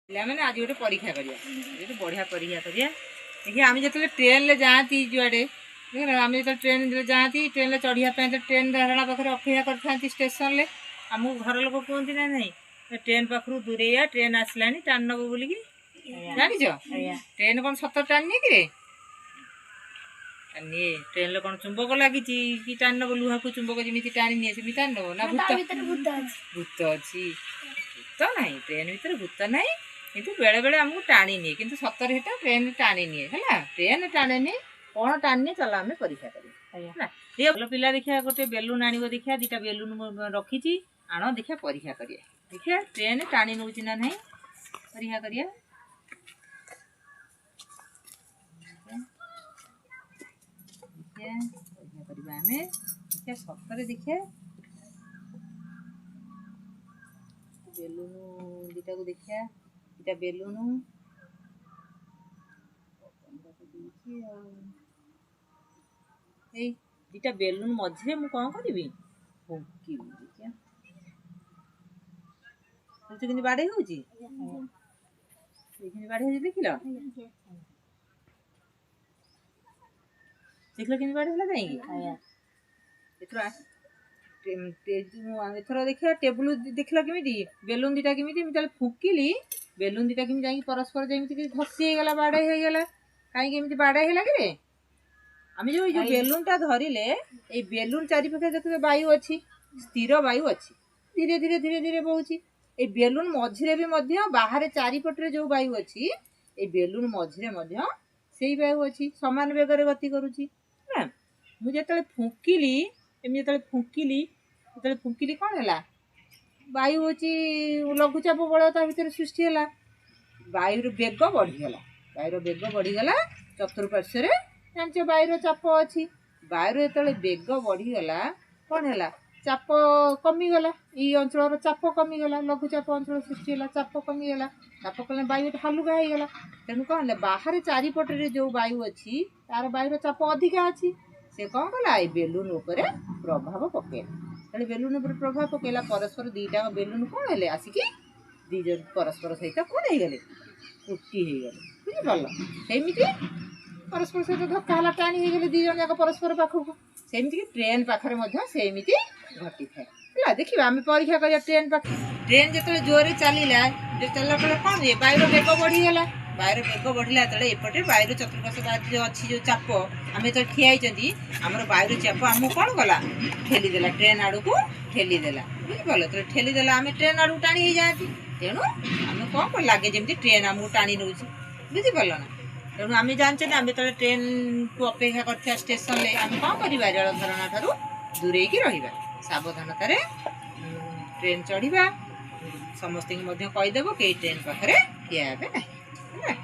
मैंने आज गोटे परीक्षा करिया बढ़िया परीक्षा करिया देखिए आम जो ट्रेन जाती जुआड़े देख आम जो ट्रेन जाती ट्रेन चढ़िया ट्रेन धारणा पाखे अपेक्षा करते स्टेशन में आमको घर लोक कहते ना नहीं ट्रेन पाखु दूरे ट्रेन आसला टाण नब बोलिकी जान ट्रेन कौन सतर टाणी कि ट्रेन कौन चुंबक लगी कि टाण नब लुहा को चुंबक जमी टाणी निए सेमती टाणी नब ना भूत भूत अच्छी भूत ना ट्रेन भीतर भूत ना किंतु बेले बेले आमको टाणी निए किंतु सतर हेटा ट्रेन टाणी निए है ट्रेन टाणे नहीं कौन टाणी चल आम परीक्षा करिया ये भल पिला देखिया गोटे बेलून आण देखिया दीटा बेलून रखी आण देखिया परीक्षा करिया देखिया ट्रेन टाणी नौ ना नहीं परीक्षा करिया परीक्षा देखिया सतर देखिया बेलून दीटा को देखिया दीटा बेलून दीटा बेलून मझे मु कौन करी फुंकी देखिया कि बाड़े हो बाड़े देख देखल कि बाड़े कहीं एथर देखिए टेबुल देखल केमी बेलून दीटा केमी फुकिली बेलून दीटा केमी परस्पर जमी घसी गला बाड़े होगला कहीं बाड़े है कि आम जो बेलून टा धरिले ये बेलून चारिपाखे देखिए वायु अच्छी स्थिर वायु अच्छी धीरे धीरे धीरे धीरे बहुची ये बेलून मझिरे भी बाहर चारिपटे जो वायु अच्छी ये बेलून मझिरे से वायु अच्छी समान बेगर गति करुच्ची ना मुझे फुकिली एमती फुकिली कौन है वायु हूँ लघुचाप बल भर सृष्टि है वायुर बेग बढ़ीगला वायुर बेग बढ़ीगला चतुर्पार्श्व जान वायुर चाप अच्छी वायुर जो बेग बढ़ीगला कौन है चाप कमीगला ये अंचल चाप कमीगला लघुचाप अंचल सृष्टि है चाप कमीगला चाप कले वायु हालुका होगला तेणु कौन है बाहर चारिपटे जो वायु अच्छी तार वायुर चाप अधिका अच्छी से कौन कला ये बेलून उपर प्रभाव पकेला बेलून प्रभाव पकेला परस्पर दीटा बेलून कौन है आसिकी दीज परस्पर सहित कौन हो गले फुटी हो गले बुझिपाल सेमती परस्पर सहित धक्का है टाणी हो गले दीज जाक परस्पर पाखक सेमती ट्रेन पाखे सेमती घटी थाए देखिए आम परीक्षा करिया ट्रेन पाखे ट्रेन जो जोर चलला चलला कौन है वायुर बेग बढ़ीगला वायुर बेग बढ़ला एपटे वायुर चतुर्पार्श्व जो अच्छी जो चाप आम जो ठियाई आमर वायुर चाप आमको कौन कला ठेलीदेला ट्रेन आड़ को ठेलीदेला बुझिपाल तो ठेलीदेला आम ट्रेन आड़ को टाणी जाती तेणु आम कौन कर लगे जमी ट्रेन आमको टाणी नौ बुझिपाल ना तेणु आम जानते आम जो ट्रेन को अपेक्षा कर स्टेशन में आम कौन कर जल धारणा ठार दूरे रहा सावधानतार ट्रेन चढ़ा समस्त कहीदेव कई ट्रेन पाखे ठिया ना।